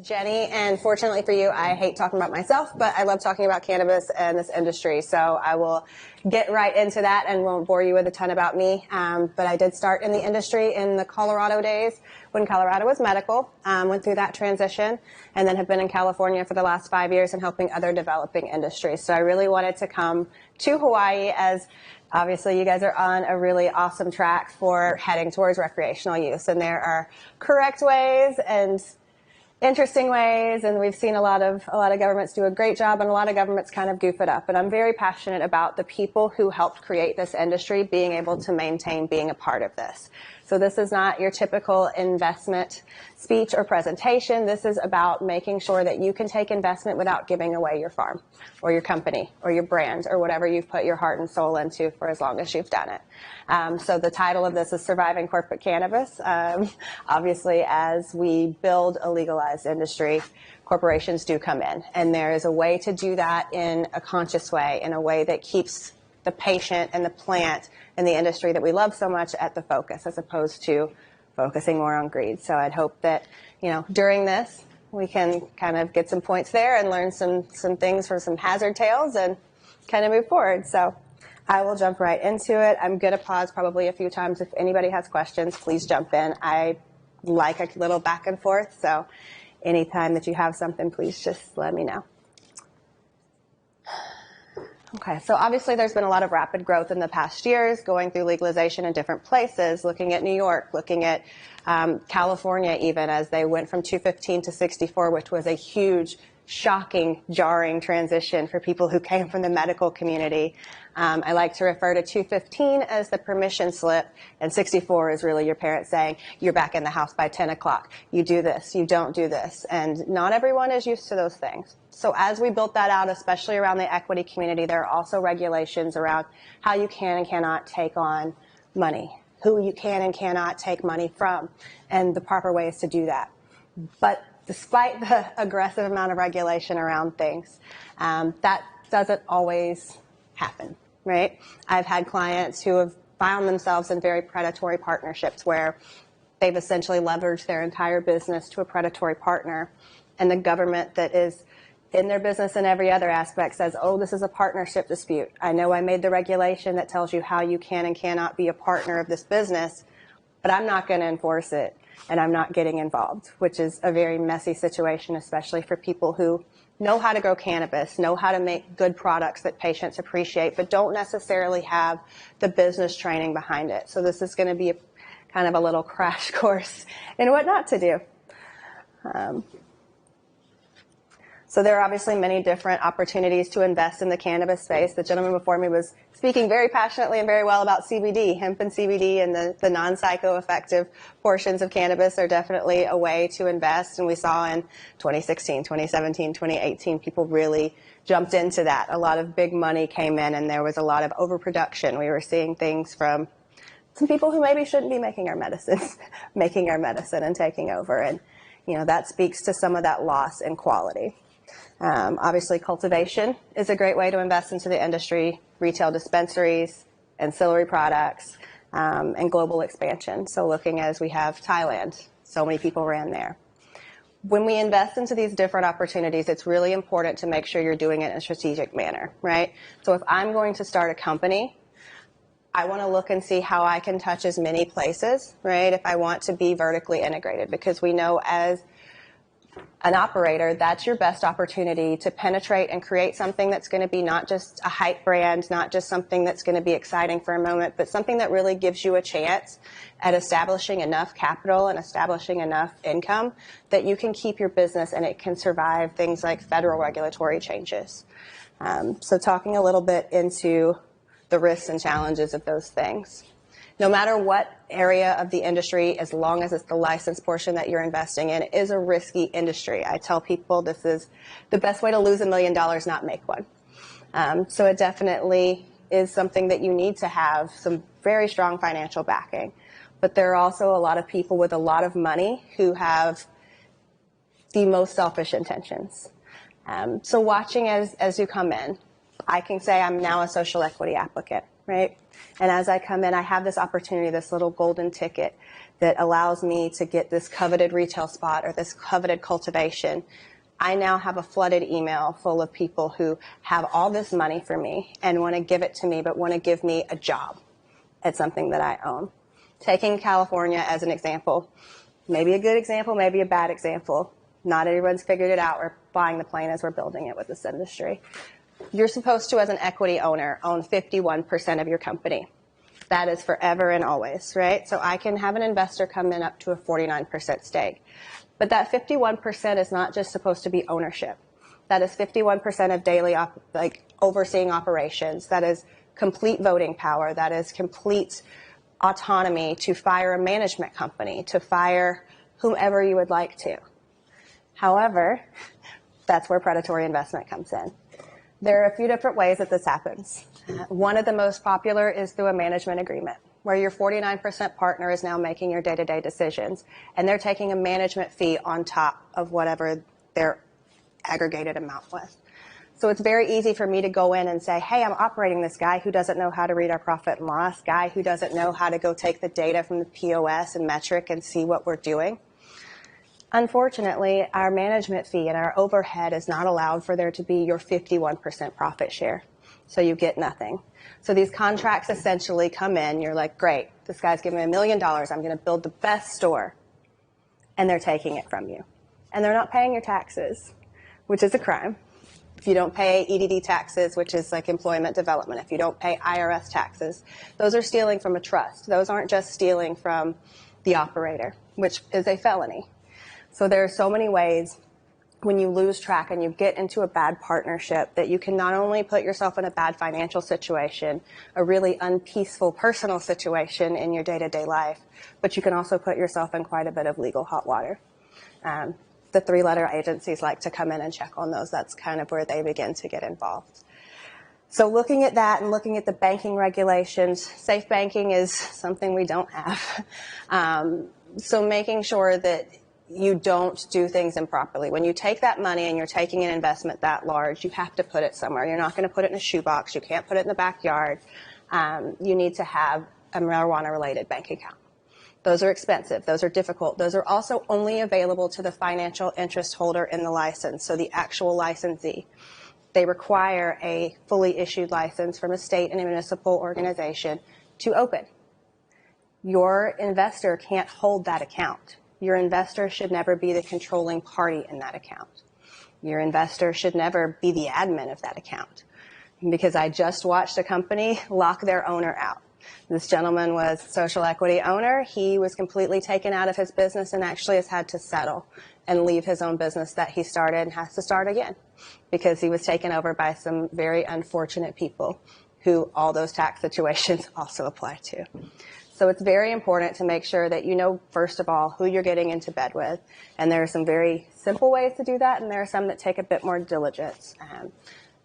Jenny, and fortunately for you, I hate talking about myself, but I love talking about cannabis and this industry, so I will get right into that and won't bore you with a ton about me. But I did start in the industry in the Colorado days when Colorado was medical, went through that transition, and then have been in California for the last 5 years and helping other developing industries. So I really wanted to come to Hawaii, as obviously you guys are on a really awesome track for heading towards recreational use, and there are correct ways and interesting ways, and we've seen a lot of governments do a great job, and a lot of governments kind of goof it up. And I'm very passionate about the people who helped create this industry being able to maintain being a part of this. So this is not your typical investment speech or presentation. This is about making sure that you can take investment without giving away your farm or your company or your brand or whatever you've put your heart and soul into for as long as you've done it. So the title of this is Surviving Corporate Cannabis. Obviously, as we build a legalized industry, corporations do come in. And there is a way to do that in a conscious way, in a way that keeps the patient and the plant and the industry that we love so much at the focus, as opposed to focusing more on greed. So I'd hope that, during this, we can kind of get some points there and learn some things from some hazard tales and kind of move forward. So I will jump right into it. I'm going to pause probably a few times. If anybody has questions, please jump in. I like a little back and forth, so anytime that you have something, please just let me know. Okay, so obviously there's been a lot of rapid growth in the past years, going through legalization in different places, looking at New York, looking at California even, as they went from 215 to 64, which was a huge, shocking, jarring transition for people who came from the medical community. I like to refer to 215 as the permission slip, and 64 is really your parents saying, you're back in the house by 10 o'clock. You do this, you don't do this. And not everyone is used to those things. So as we built that out, especially around the equity community, there are also regulations around how you can and cannot take on money, who you can and cannot take money from, and the proper ways to do that. But despite the aggressive amount of regulation around things, that doesn't always happen, right? I've had clients who have found themselves in very predatory partnerships where they've essentially leveraged their entire business to a predatory partner, and the government that is in their business and every other aspect says, oh, this is a partnership dispute. I know I made the regulation that tells you how you can and cannot be a partner of this business, but I'm not going to enforce it, and I'm not getting involved, which is a very messy situation, especially for people who know how to grow cannabis, know how to make good products that patients appreciate, but don't necessarily have the business training behind it. So this is going to be kind of a little crash course in what not to do. So there are obviously many different opportunities to invest in the cannabis space. The gentleman before me was speaking very passionately and very well about CBD. Hemp and CBD and the non-psychoeffective portions of cannabis are definitely a way to invest. And we saw in 2016, 2017, 2018, people really jumped into that. A lot of big money came in, and there was a lot of overproduction. We were seeing things from some people who maybe shouldn't be making our medicines, making our medicine and taking over. And, that speaks to some of that loss in quality. Obviously, cultivation is a great way to invest into the industry, retail dispensaries, ancillary products, and global expansion. So looking as we have Thailand, so many people ran there. When we invest into these different opportunities, it's really important to make sure you're doing it in a strategic manner, right? So if I'm going to start a company, I want to look and see how I can touch as many places, right? If I want to be vertically integrated, because we know as an operator, that's your best opportunity to penetrate and create something that's going to be not just a hype brand, not just something that's going to be exciting for a moment, but something that really gives you a chance at establishing enough capital and establishing enough income that you can keep your business and it can survive things like federal regulatory changes. So talking a little bit into the risks and challenges of those things. No matter what area of the industry, as long as it's the licensed portion that you're investing in, it is a risky industry. I tell people this is the best way to lose $1 million, not make one. So it definitely is something that you need to have some very strong financial backing. But there are also a lot of people with a lot of money who have the most selfish intentions. So watching as you come in, I can say I'm now a social equity applicant, right? And as I come in, I have this opportunity, this little golden ticket that allows me to get this coveted retail spot or this coveted cultivation, I now have a flooded email full of people who have all this money for me and want to give it to me, but want to give me a job at something that I own. Taking California as an example, maybe a good example, maybe a bad example. Not everyone's figured it out. We're flying the plane as we're building it with this industry. You're supposed to, as an equity owner, own 51% of your company. That is forever and always, right? So I can have an investor come in up to a 49% stake. But that 51% is not just supposed to be ownership. That is 51% of daily overseeing operations. That is complete voting power. That is complete autonomy to fire a management company, to fire whomever you would like to. However, that's where predatory investment comes in. There are a few different ways that this happens. One of the most popular is through a management agreement, where your 49% partner is now making your day-to-day decisions, and they're taking a management fee on top of whatever their aggregated amount was. So it's very easy for me to go in and say, hey, I'm operating this guy who doesn't know how to read our profit and loss, guy who doesn't know how to go take the data from the POS and metric and see what we're doing. Unfortunately, our management fee and our overhead is not allowed for there to be your 51% profit share. So you get nothing. So these contracts essentially come in. You're like, great, this guy's giving me $1 million. I'm going to build the best store. And they're taking it from you. And they're not paying your taxes, which is a crime. If you don't pay EDD taxes, which is like employment development, if you don't pay IRS taxes, those are stealing from a trust. Those aren't just stealing from the operator, which is a felony. So there are so many ways when you lose track and you get into a bad partnership that you can not only put yourself in a bad financial situation, a really unpeaceful personal situation in your day-to-day life, but you can also put yourself in quite a bit of legal hot water. The three-letter agencies like to come in and check on those. That's kind of where they begin to get involved. So looking at that and looking at the banking regulations, safe banking is something we don't have. So making sure that you don't do things improperly. When you take that money and you're taking an investment that large, you have to put it somewhere. You're not going to put it in a shoebox. You can't put it in the backyard. You need to have a marijuana-related bank account. Those are expensive. Those are difficult. Those are also only available to the financial interest holder in the license, so the actual licensee. They require a fully issued license from a state and a municipal organization to open. Your investor can't hold that account. Your investor should never be the controlling party in that account. Your investor should never be the admin of that account. Because I just watched a company lock their owner out. This gentleman was a social equity owner. He was completely taken out of his business and actually has had to settle and leave his own business that he started and has to start again because he was taken over by some very unfortunate people who all those tax situations also apply to. So it's very important to make sure that you know, first of all, who you're getting into bed with. And there are some very simple ways to do that, and there are some that take a bit more diligence.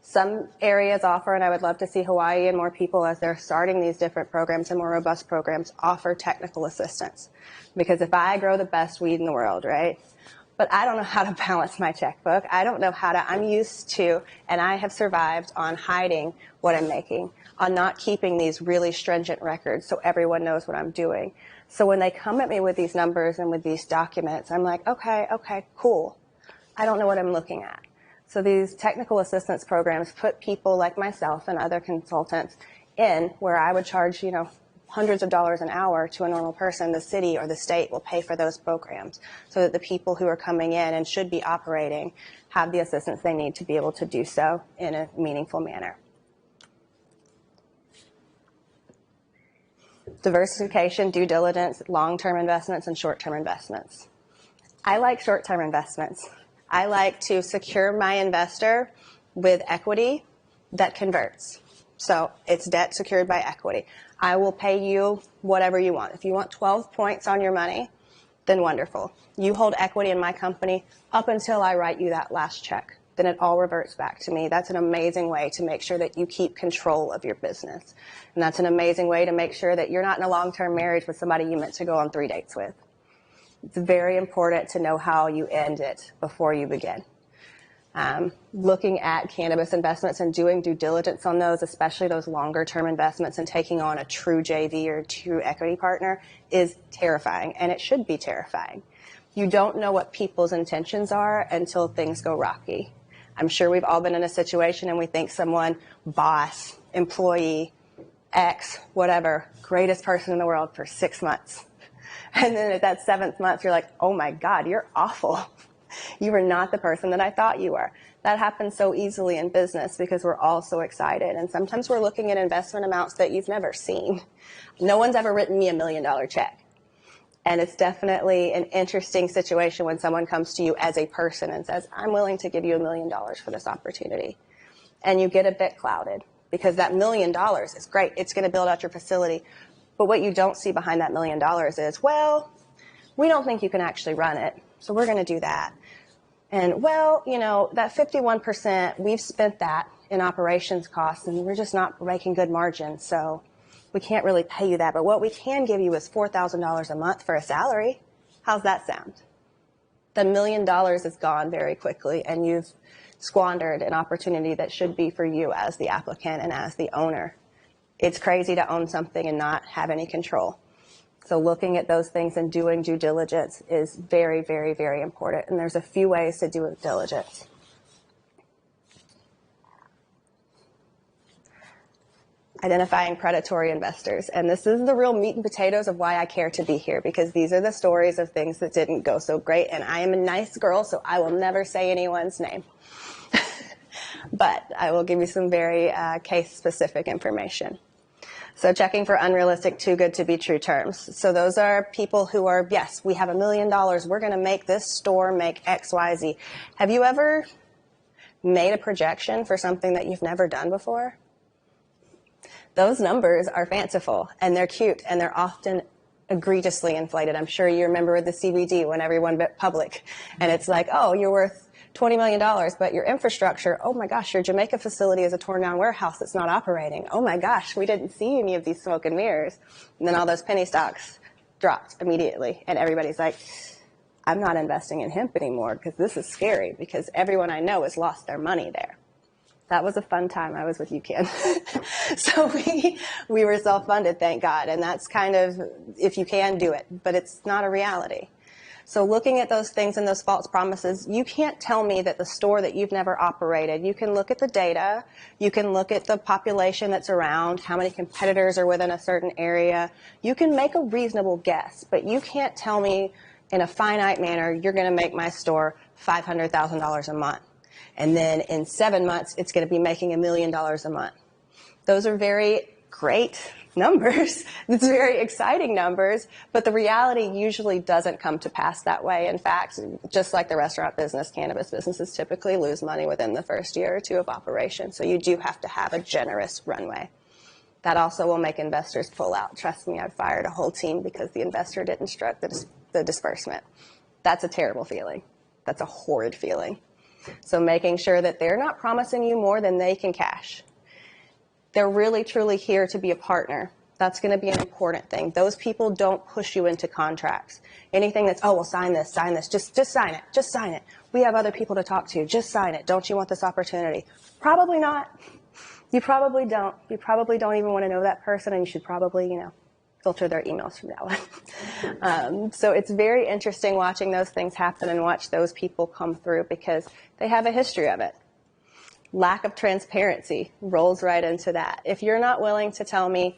Some areas offer, and I would love to see Hawaii and more people as they're starting these different programs and more robust programs, offer technical assistance. Because if I grow the best weed in the world, right, but I don't know how to balance my checkbook. I don't know how to, I'm used to, and I have survived on hiding what I'm making, on not keeping these really stringent records so everyone knows what I'm doing. So when they come at me with these numbers and with these documents, I'm like, okay, cool. I don't know what I'm looking at. So these technical assistance programs put people like myself and other consultants in where I would charge, hundreds of dollars an hour to a normal person. The city or the state will pay for those programs so that the people who are coming in and should be operating have the assistance they need to be able to do so in a meaningful manner. Diversification, due diligence, long-term investments, and short-term investments. I like short-term investments. I like to secure my investor with equity that converts. So it's debt secured by equity. I will pay you whatever you want. If you want 12 points on your money, then wonderful. You hold equity in my company up until I write you that last check. Then it all reverts back to me. That's an amazing way to make sure that you keep control of your business. And that's an amazing way to make sure that you're not in a long-term marriage with somebody you meant to go on 3 dates with. It's very important to know how you end it before you begin. Looking at cannabis investments and doing due diligence on those, especially those longer term investments and taking on a true JV or true equity partner, is terrifying, and it should be terrifying. You don't know what people's intentions are until things go rocky. I'm sure we've all been in a situation and we think someone, boss, employee, X, whatever, greatest person in the world for 6 months. And then at that 7th month, you're like, oh my God, you're awful. You are not the person that I thought you were. That happens so easily in business because we're all so excited. And sometimes we're looking at investment amounts that you've never seen. No one's ever written me $1 million check. And it's definitely an interesting situation when someone comes to you as a person and says, I'm willing to give you $1 million for this opportunity. And you get a bit clouded because that $1 million is great. It's going to build out your facility. But what you don't see behind that $1 million is, well, we don't think you can actually run it, so we're going to do that. And, well, you know, that 51%, we've spent that in operations costs, and we're just not making good margins, so we can't really pay you that. But what we can give you is $4,000 a month for a salary. How's that sound? The $1 million is gone very quickly, and you've squandered an opportunity that should be for you as the applicant and as the owner. It's crazy to own something and not have any control. So looking at those things and doing due diligence is very, very, very important. And there's a few ways to do diligence. Identifying predatory investors. And this is the real meat and potatoes of why I care to be here, because these are the stories of things that didn't go so great. And I am a nice girl, so I will never say anyone's name. But I will give you some very case-specific information. So checking for unrealistic, too good to be true terms. So those are people who are, yes, we have $1 million. We're going to make this store make X, Y, Z. Have you ever made a projection for something that you've never done before? Those numbers are fanciful, and they're cute, and they're often egregiously inflated. I'm sure you remember with the CBD when everyone went public, and it's like, oh, you're worth $20 million, but your infrastructure, oh my gosh, your Jamaica facility is a torn down warehouse that's not operating. Oh my gosh, we didn't see any of these smoke and mirrors. And then all those penny stocks dropped immediately. And everybody's like, I'm not investing in hemp anymore because this is scary because everyone I know has lost their money there. That was a fun time. I was with you, Ken. So we were self-funded, thank God. And that's kind of, if you can, do it. But it's not a reality. So looking at those things and those false promises, you can't tell me that the store that you've never operated, you can look at the data, you can look at the population that's around, how many competitors are within a certain area. You can make a reasonable guess, but you can't tell me in a finite manner, you're going to make my store $500,000 a month. And then in 7 months, it's going to be making $1 million a month. Those are very great numbers. It's very exciting numbers, but the reality usually doesn't come to pass that way. In fact, just like the restaurant business, cannabis businesses typically lose money within the first year or two of operation. So you do have to have a generous runway. That also will make investors pull out. Trust me, I've fired a whole team because the investor didn't instruct the disbursement. That's a terrible feeling. That's a horrid feeling. So making sure that they're not promising you more than they can cash. They're really, truly here to be a partner. That's going to be an important thing. Those people don't push you into contracts. Anything that's, oh, well, sign this, just sign it. We have other people to talk to. Just sign it. Don't you want this opportunity? Probably not. You probably don't. You probably don't even want to know that person, and you should probably, filter their emails from now on. So it's very interesting watching those things happen and watch those people come through because they have a history of it. Lack of transparency rolls right into that. If you're not willing to tell me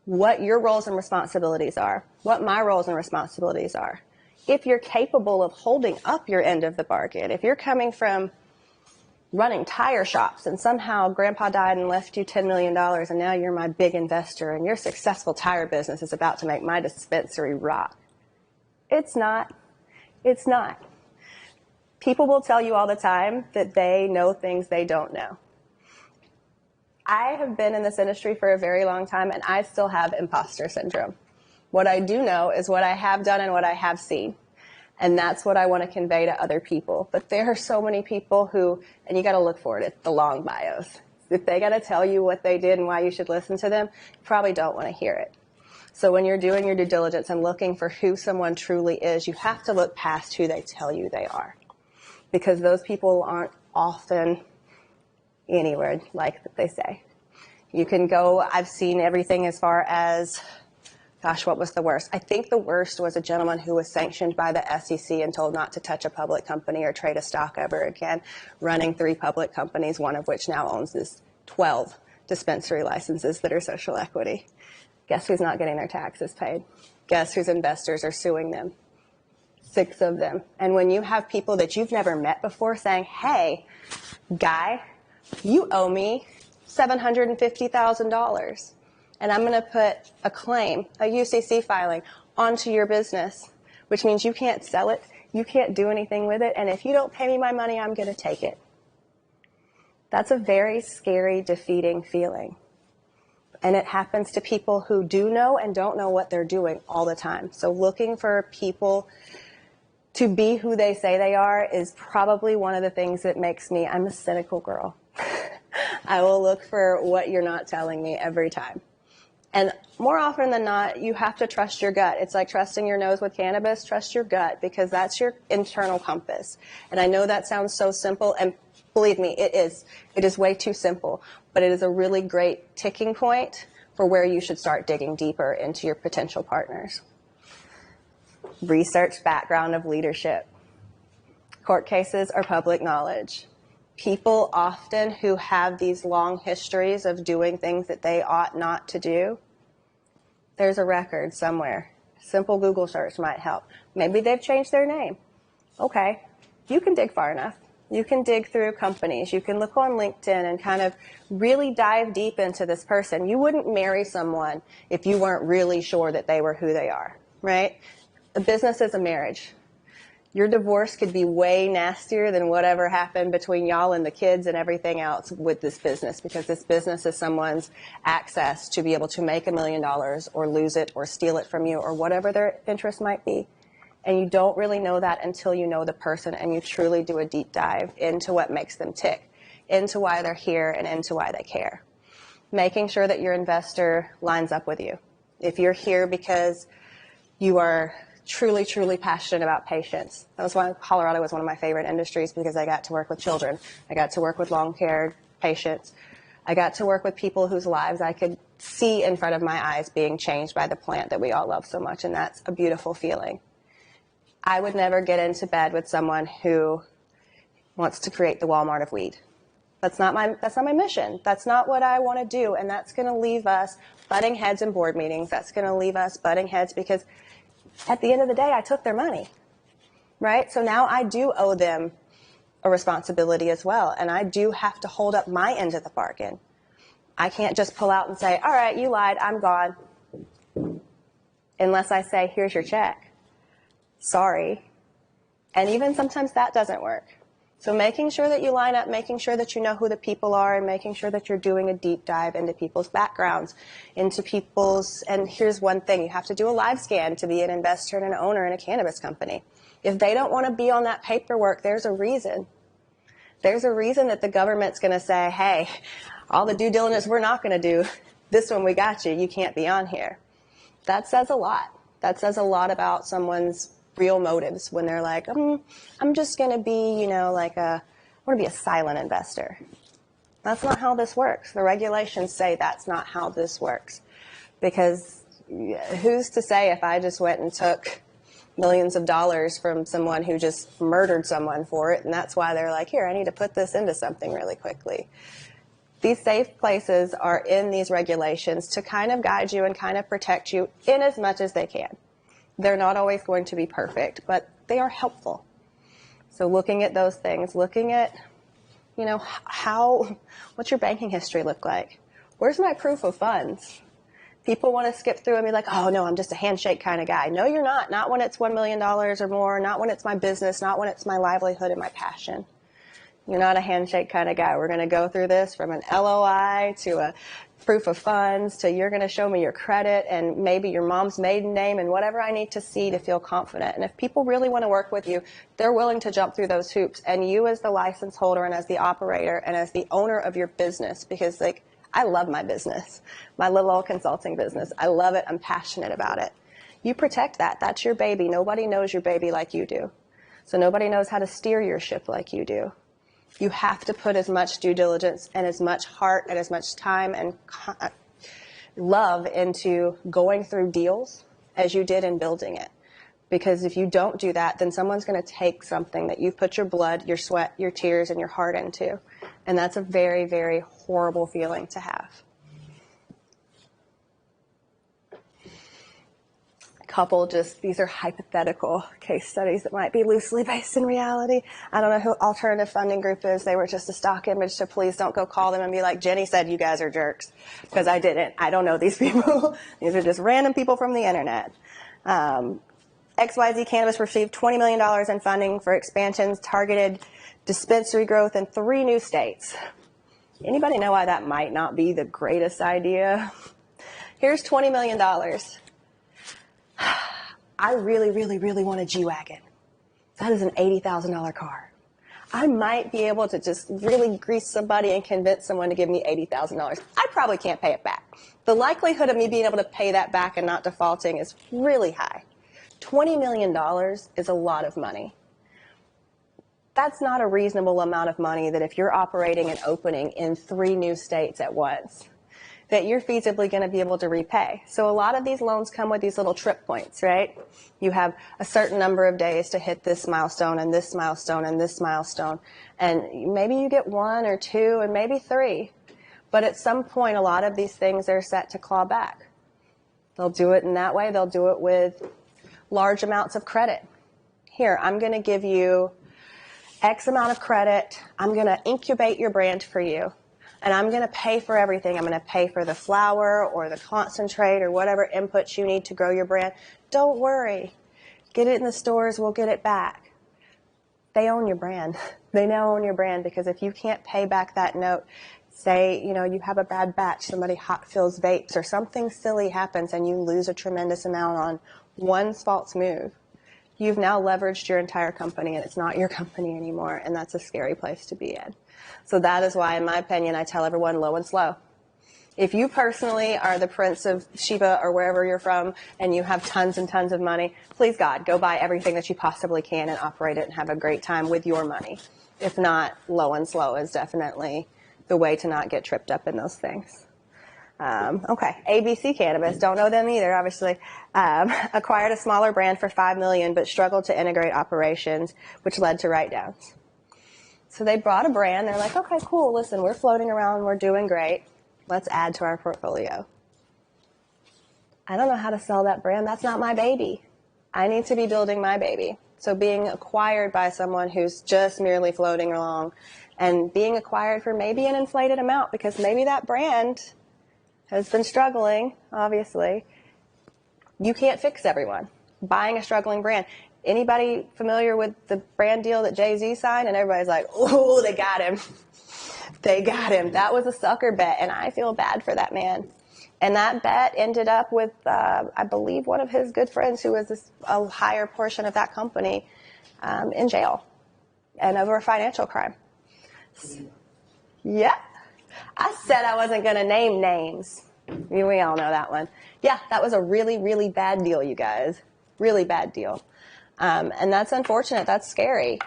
what your roles and responsibilities are, what my roles and responsibilities are, if you're capable of holding up your end of the bargain, if you're coming from running tire shops and somehow grandpa died and left you $10 million and now you're my big investor and your successful tire business is about to make my dispensary rock. It's not. It's not. People will tell you all the time that they know things they don't know. I have been in this industry for a very long time, and I still have imposter syndrome. What I do know is what I have done and what I have seen, and that's what I want to convey to other people. But there are so many people who, and you got to look for it, it's the long bios. If they got to tell you what they did and why you should listen to them, you probably don't want to hear it. So when you're doing your due diligence and looking for who someone truly is, you have to look past who they tell you they are. Because those people aren't often anywhere, like they say. You can go, I've seen everything as far as, gosh, what was the worst? I think the worst was a gentleman who was sanctioned by the SEC and told not to touch a public company or trade a stock ever again, running 3 public companies, one of which now owns this 12 dispensary licenses that are social equity. Guess who's not getting their taxes paid? Guess whose investors are suing them? 6 of them. And when you have people that you've never met before saying, hey, guy, you owe me $750,000. And I'm going to put a claim, a UCC filing, onto your business, which means you can't sell it, you can't do anything with it, and if you don't pay me my money, I'm going to take it. That's a very scary, defeating feeling. And it happens to people who do know and don't know what they're doing all the time. So looking for people to be who they say they are is probably one of the things that makes me, I'm a cynical girl. I will look for what you're not telling me every time. And more often than not, you have to trust your gut. It's like trusting your nose with cannabis. Trust your gut, because that's your internal compass. And I know that sounds so simple, and believe me, it is. It is way too simple, but it is a really great ticking point for where you should start digging deeper into your potential partners. Research background of leadership. Court cases are public knowledge. People often who have these long histories of doing things that they ought not to do, there's a record somewhere. Simple Google search might help. Maybe they've changed their name. Okay, you can dig far enough. You can dig through companies. You can look on LinkedIn and kind of really dive deep into this person. You wouldn't marry someone if you weren't really sure that they were who they are, right? A business is a marriage. Your divorce could be way nastier than whatever happened between y'all and the kids and everything else with this business, because this business is someone's access to be able to make $1 million or lose it or steal it from you or whatever their interest might be. And you don't really know that until you know the person and you truly do a deep dive into what makes them tick, into why they're here and into why they care. Making sure that your investor lines up with you. If you're here because you are truly, truly passionate about patients. That was why Colorado was one of my favorite industries, because I got to work with children. I got to work with long-cared patients. I got to work with people whose lives I could see in front of my eyes being changed by the plant that we all love so much, and that's a beautiful feeling. I would never get into bed with someone who wants to create the Walmart of weed. That's not my mission. That's not what I want to do, and that's going to leave us butting heads in board meetings. That's going to leave us butting heads because at the end of the day, I took their money, right? So now I do owe them a responsibility as well, and I do have to hold up my end of the bargain. I can't just pull out and say, all right, you lied, I'm gone, unless I say, here's your check. Sorry. And even sometimes that doesn't work. So making sure that you line up, making sure that you know who the people are, and making sure that you're doing a deep dive into people's backgrounds, into people's, and here's one thing, you have to do a live scan to be an investor and an owner in a cannabis company. If they don't want to be on that paperwork, there's a reason. There's a reason that the government's going to say, hey, all the due diligence we're not going to do, this one we got you, you can't be on here. That says a lot. That says a lot about someone's real motives when they're like, I'm just going to be, I want to be a silent investor. That's not how this works. The regulations say that's not how this works. Because who's to say if I just went and took millions of dollars from someone who just murdered someone for it, and that's why they're like, here, I need to put this into something really quickly. These safe places are in these regulations to kind of guide you and kind of protect you in as much as they can. They're not always going to be perfect, but they are helpful. So looking at those things, looking at, what's your banking history look like? Where's my proof of funds? People want to skip through and be like, oh, no, I'm just a handshake kind of guy. No, you're not. Not when it's $1 million or more, not when it's my business, not when it's my livelihood and my passion. You're not a handshake kind of guy. We're going to go through this from an LOI to a proof of funds to you're going to show me your credit and maybe your mom's maiden name and whatever I need to see to feel confident. And if people really want to work with you, they're willing to jump through those hoops. And you as the license holder and as the operator and as the owner of your business, because I love my business, my little old consulting business. I love it. I'm passionate about it. You protect that. That's your baby. Nobody knows your baby like you do. So nobody knows how to steer your ship like you do. You have to put as much due diligence and as much heart and as much time and love into going through deals as you did in building it. Because if you don't do that, then someone's going to take something that you've put your blood, your sweat, your tears, and your heart into. And that's a very, very horrible feeling to have. These are hypothetical case studies that might be loosely based in reality. I don't know who Alternative Funding Group is. They were just a stock image, so please don't go call them and be like, Jenny said you guys are jerks, because I didn't. I don't know these people. These are just random people from the internet. XYZ Cannabis received $20 million in funding for expansions, targeted dispensary growth in 3 new states. Anybody know why that might not be the greatest idea? Here's $20 million. I really, really, really want a G-Wagon. That is an $80,000 car. I might be able to just really grease somebody and convince someone to give me $80,000. I probably can't pay it back. The likelihood of me being able to pay that back and not defaulting is really high. $20 million is a lot of money. That's not a reasonable amount of money that if you're operating and opening in 3 new states at once, that you're feasibly going to be able to repay. So a lot of these loans come with these little trip points, right? You have a certain number of days to hit this milestone and this milestone and this milestone. And maybe you get 1 or 2 and maybe 3. But at some point, a lot of these things are set to claw back. They'll do it in that way. They'll do it with large amounts of credit. Here, I'm going to give you X amount of credit. I'm going to incubate your brand for you. And I'm going to pay for everything. I'm going to pay for the flower or the concentrate or whatever inputs you need to grow your brand. Don't worry. Get it in the stores. We'll get it back. They own your brand. They now own your brand, because if you can't pay back that note, say, you have a bad batch, somebody hot fills vapes or something silly happens and you lose a tremendous amount on one false move, you've now leveraged your entire company and it's not your company anymore. And that's a scary place to be in. So that is why, in my opinion, I tell everyone low and slow. If you personally are the Prince of Sheba or wherever you're from and you have tons and tons of money, please God, go buy everything that you possibly can and operate it and have a great time with your money. If not, low and slow is definitely the way to not get tripped up in those things. Okay, ABC Cannabis, don't know them either, obviously. Acquired a smaller brand for $5 million, but struggled to integrate operations, which led to write-downs. So they brought a brand. They're like, okay, cool. Listen, we're floating around. We're doing great. Let's add to our portfolio. I don't know how to sell that brand. That's not my baby. I need to be building my baby. So being acquired by someone who's just merely floating along and being acquired for maybe an inflated amount, because maybe that brand has been struggling, obviously. You can't fix everyone. Buying a struggling brand. Anybody familiar with the brand deal that Jay-Z signed? And everybody's like, oh, they got him. They got him. That was a sucker bet, and I feel bad for that man. And that bet ended up with, I believe, one of his good friends who was a higher portion of that company in jail and over a financial crime. Yeah. I said I wasn't going to name names. We all know that one. Yeah, that was a really, really bad deal, you guys. Really bad deal. And that's unfortunate. That's scary.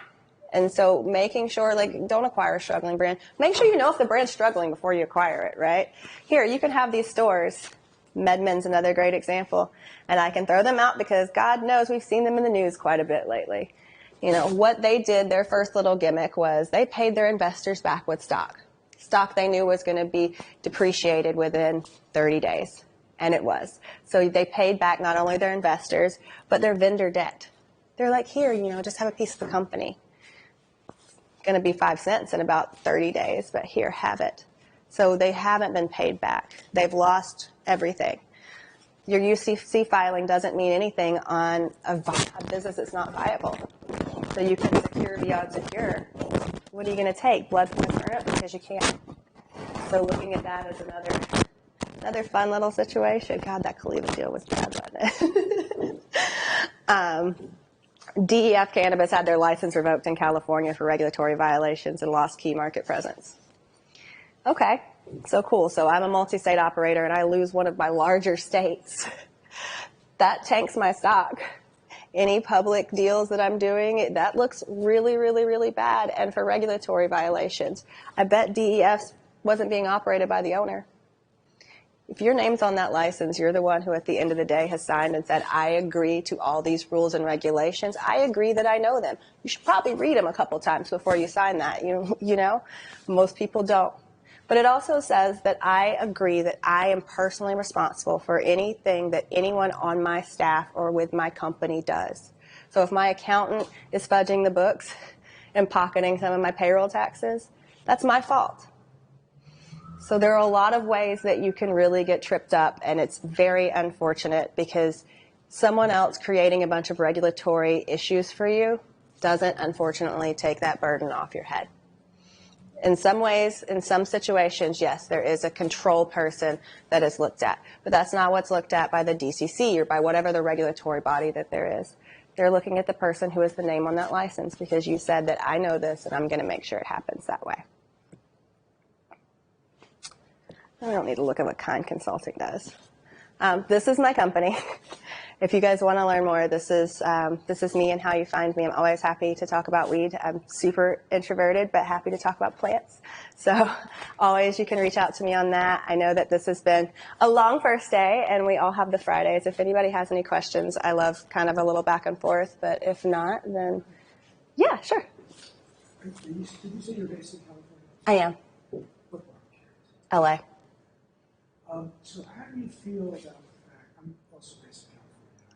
And so making sure, don't acquire a struggling brand. Make sure you know if the brand's struggling before you acquire it, right? Here, you can have these stores. MedMen's another great example. And I can throw them out because God knows we've seen them in the news quite a bit lately. What they did, their first little gimmick was they paid their investors back with stock. Stock they knew was going to be depreciated within 30 days. And it was. So they paid back not only their investors, but their vendor debt. They're like, here, just have a piece of the company. It's going to be 5 cents in about 30 days, but here, have it. So they haven't been paid back. They've lost everything. Your UCC filing doesn't mean anything on a business that's not viable. So you can secure beyond secure. What are you going to take? Blood from the turnip? Because you can't. So looking at that as another fun little situation. God, that Kaliva deal was bad, wasn't it? DEF Cannabis had their license revoked in California for regulatory violations and lost key market presence. Okay, so cool. So I'm a multi-state operator and I lose one of my larger states. That tanks my stock. any public deals that I'm doing, that looks really, really, really bad. And for regulatory violations, I bet DEF wasn't being operated by the owner. If your name's on that license, you're the one who at the end of the day has signed and said, I agree to all these rules and regulations. I agree that I know them. You should probably read them a couple times before you sign that. You know, most people don't. But it also says that I agree that I am personally responsible for anything that anyone on my staff or with my company does. So if my accountant is fudging the books and pocketing some of my payroll taxes, that's my fault. So there are a lot of ways that you can really get tripped up, and it's very unfortunate because someone else creating a bunch of regulatory issues for you doesn't, unfortunately, take that burden off your head. In some ways, in some situations, yes, there is a control person that is looked at, but that's not what's looked at by the DCC or by whatever the regulatory body that there is. They're looking at the person who is the name on that license because you said that I know this and I'm going to make sure it happens that way. I don't need to look at what Kind Consulting does. This is my company. If you guys want to learn more, this is me and how you find me. I'm always happy to talk about weed. I'm super introverted, but happy to talk about plants. So always you can reach out to me on that. I know that this has been a long first day, and we all have the Fridays. If anybody has any questions, I love kind of a little back and forth, but if not, then yeah, sure. Did you say you're based in California? I am. What part? LA. So how do you feel about the fact, I'm also based in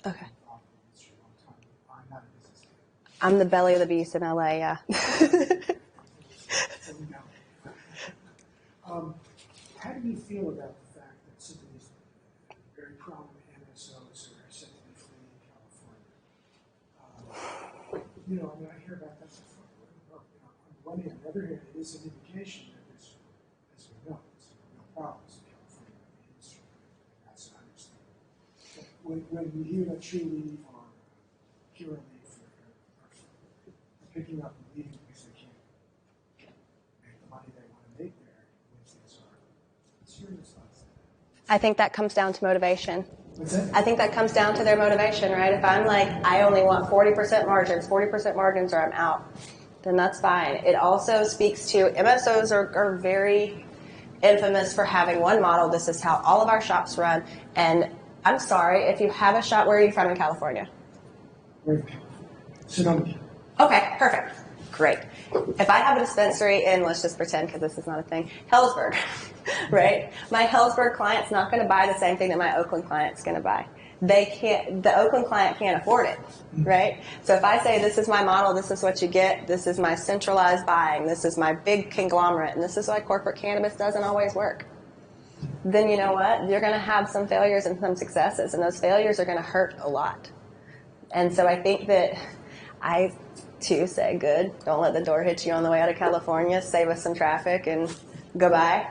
California. Okay. I've been in the industry a long time. I'm not a business guy. I'm the belly of the beast in LA, yeah. So we know. How do you feel about the fact that some of these very prominent MSOs are said to be fleeing California? You know, I mean, I hear about that stuff. On the one hand, on the other hand, it is an indication that there's, as we know, there's real problems in California with the industry. That's an understatement. But when we hear that Trulieve or Curaleaf are picking up and leaving because they can't make the money they want to make there, which these are, what's your response to that? I think that comes down to motivation. What's that? I think that comes down to their motivation, right? If I'm like, I only want 40% margins or I'm out, then that's fine. It also speaks to, MSOs are very infamous for having one model. This is how all of our shops run. And I'm sorry, if you have a shop, where are you from in California? We're in California. Sonoma. Okay, perfect. Great. If I have a dispensary in, let's just pretend because this is not a thing, Hellsburg, right? My Hellsburg client's not going to buy the same thing that my Oakland client's going to buy. The Oakland client can't afford it, right? So if I say, this is my model, this is what you get, this is my centralized buying, this is my big conglomerate, and this is why corporate cannabis doesn't always work, then you know what? You're going to have some failures and some successes, and those failures are going to hurt a lot. And so I think that I, too, say, good, don't let the door hit you on the way out of California, save us some traffic, and goodbye.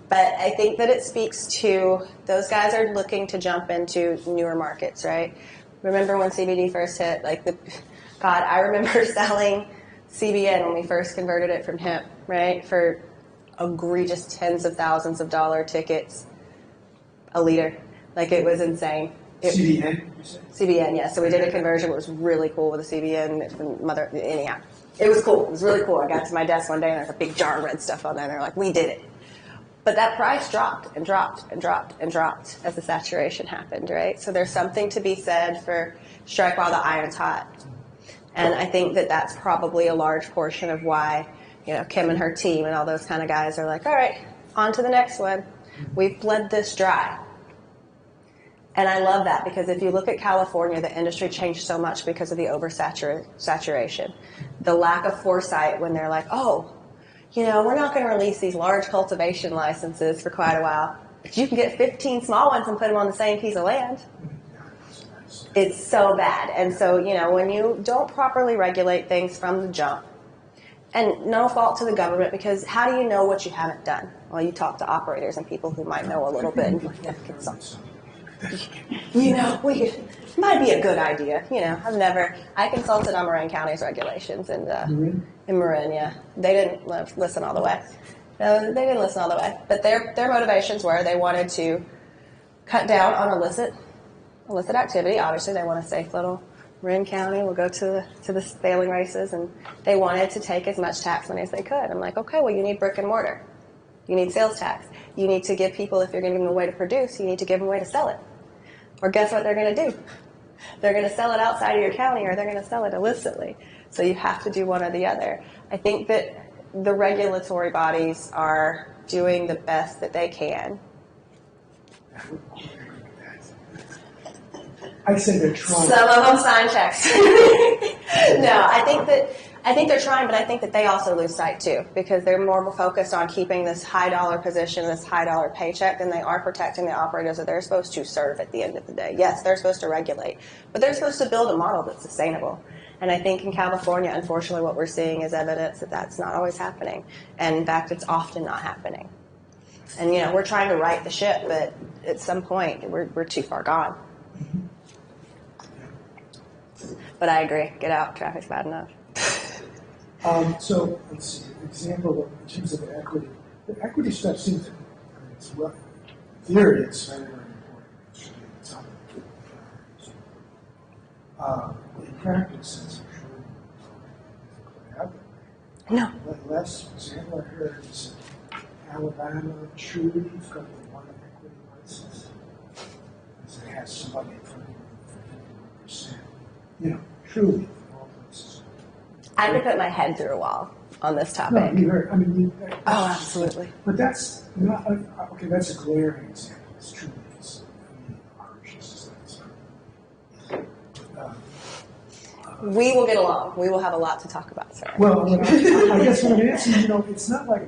But I think that it speaks to, those guys are looking to jump into newer markets, right? Remember when CBD first hit? God, I remember selling CBN when we first converted it from hemp, right? For egregious tens of thousands of dollar tickets a liter. It was insane. CBN, you said? CBN, yeah. So we did a conversion. It was really cool with the CBN. Anyhow, it was cool. It was really cool. I got to my desk one day and there's a big jar of red stuff on there. And they're like, we did it. But that price dropped and dropped and dropped and dropped as the saturation happened, right? So there's something to be said for strike while the iron's hot. And I think that that's probably a large portion of why, Kim and her team and all those kind of guys are like, all right, on to the next one. We've bled this dry. And I love that because if you look at California, the industry changed so much because of the oversaturation. The lack of foresight when they're like, oh, we're not going to release these large cultivation licenses for quite a while, but you can get 15 small ones and put them on the same piece of land. It's so bad. And so, when you don't properly regulate things from the jump, and no fault to the government, because how do you know what you haven't done? Well, you talk to operators and people who might know a little bit. It might be a good idea. I consulted on Marin County's regulations in Marin, yeah. They didn't listen all the way. No, they didn't listen all the way. But their motivations were they wanted to cut down on illicit activity. Obviously, they want a safe little Marin County will go to the sailing races, and they wanted to take as much tax money as they could. I'm like, okay, well, you need brick and mortar. You need sales tax. You need to give people, if you're going to give them a way to produce, you need to give them a way to sell it. Or guess what they're going to do? They're going to sell it outside of your county, or they're going to sell it illicitly. So you have to do one or the other. I think that the regulatory bodies are doing the best that they can. I say they're trying. Some of them sign checks. No, I think they're trying, but I think that they also lose sight too, because they're more focused on keeping this high dollar position, this high dollar paycheck, than they are protecting the operators that they're supposed to serve at the end of the day. Yes, they're supposed to regulate, but they're supposed to build a model that's sustainable. And I think in California, unfortunately, what we're seeing is evidence that that's not always happening. And in fact, it's often not happening. And, we're trying to right the ship, but at some point, we're too far gone. But I agree. Get out. Traffic's bad enough. So let's see. Example in terms of the equity. The equity stuff seems, it's rough. In theory, it's very, very important. It's on the in practice, it's sure No. Less, for example, I heard is Alabama Trulieve got the one equity license because they had somebody in front of them for 51%. Truly, all places. I could put my head through a wall on this topic. No, you heard. Oh, absolutely. But that's not okay. That's a glaring example. It's true because arches We will get along. We will have a lot to talk about, sir. Well, I guess what I'm asking, it's not like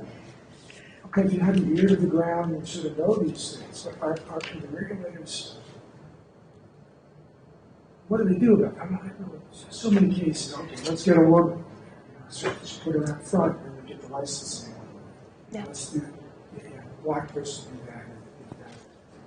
okay, if you have your ear to the ground and sort of know these things, but are the regulators? What do they do about it? I know so many cases. Okay, let's get a woman. So just put her out front and we get the licensing. Yeah. Let's do black person do that and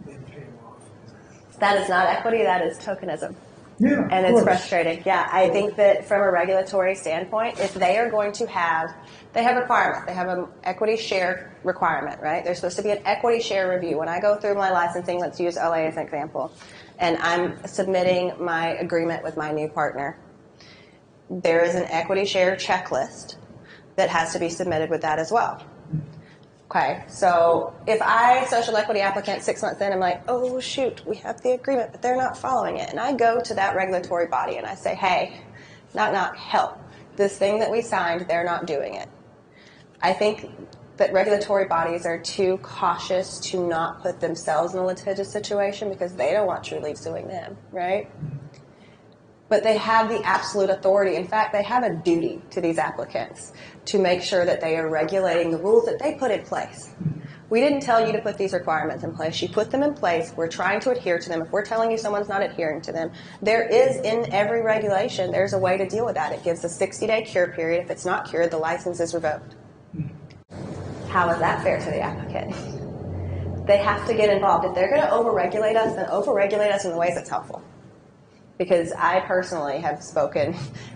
then pay them off. That is not equity. That is tokenism. Yeah, and it's frustrating. Yeah, I think that from a regulatory standpoint, if they are going to have, they have requirements. They have an equity share requirement, right? There's supposed to be an equity share review. When I go through my licensing, let's use LA as an example, and I'm submitting my agreement with my new partner, there is an equity share checklist that has to be submitted with that as well. Okay, so if I, social equity applicant, 6 months in, I'm like, oh shoot, we have the agreement, but they're not following it. And I go to that regulatory body and I say, hey, knock, help. This thing that we signed, they're not doing it. I think that regulatory bodies are too cautious to not put themselves in a litigious situation because they don't want Trulieve suing them, right? But they have the absolute authority. In fact, they have a duty to these applicants to make sure that they are regulating the rules that they put in place. We didn't tell you to put these requirements in place. You put them in place. We're trying to adhere to them. If we're telling you someone's not adhering to them, there is in every regulation, there's a way to deal with that. It gives a 60-day cure period. If it's not cured, the license is revoked. How is that fair to the applicant? They have to get involved. If they're going to overregulate us, then overregulate us in the ways that's helpful. Because I personally have spoken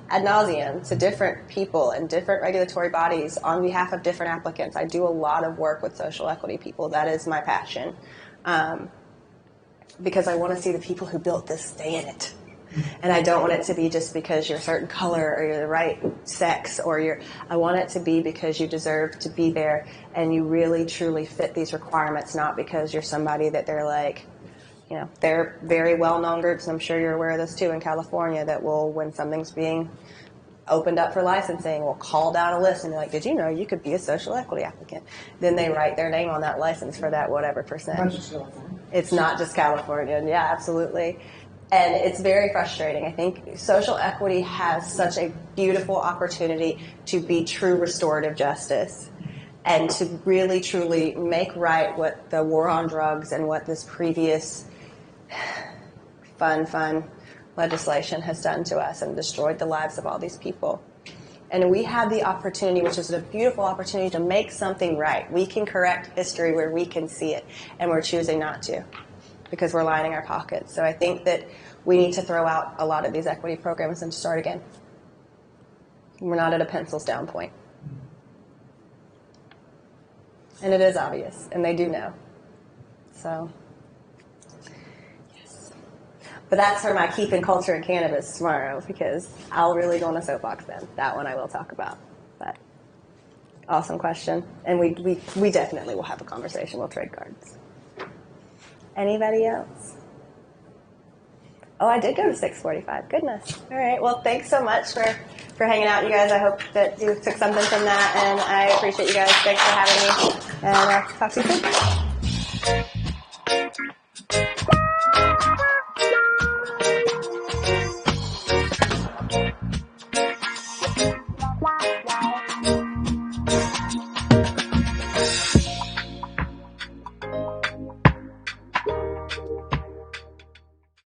ad nauseum to different people and different regulatory bodies on behalf of different applicants. I do a lot of work with social equity people. That is my passion. Because I want to see the people who built this stay in it. And I don't want it to be just because you're a certain color or you're the right sex or I want it to be because you deserve to be there and you really truly fit these requirements, not because you're somebody that they're like, they're very well-known groups, and I'm sure you're aware of this too in California, that will, when something's being opened up for licensing, will call down a list and be like, did you know you could be a social equity applicant? Then they write their name on that license for that whatever percent. Not just California. It's not just California. Yeah, absolutely. And it's very frustrating. I think social equity has such a beautiful opportunity to be true restorative justice and to really, truly make right what the war on drugs and what this previous fun legislation has done to us and destroyed the lives of all these people. And we have the opportunity, which is a beautiful opportunity, to make something right. We can correct history where we can see it, and we're choosing not to because we're lining our pockets. So I think that we need to throw out a lot of these equity programs and start again. We're not at a pencils down point. And it is obvious, and they do know. So, yes. But that's for my keeping culture in cannabis tomorrow, because I'll really go on a soapbox then. That one I will talk about. But awesome question. And we definitely will have a conversation. We'll trade cards. Anybody else? Oh, I did go to 6:45. Goodness. All right. Well, thanks so much for hanging out, you guys. I hope that you took something from that, and I appreciate you guys. Thanks for having me, and I'll talk to you soon.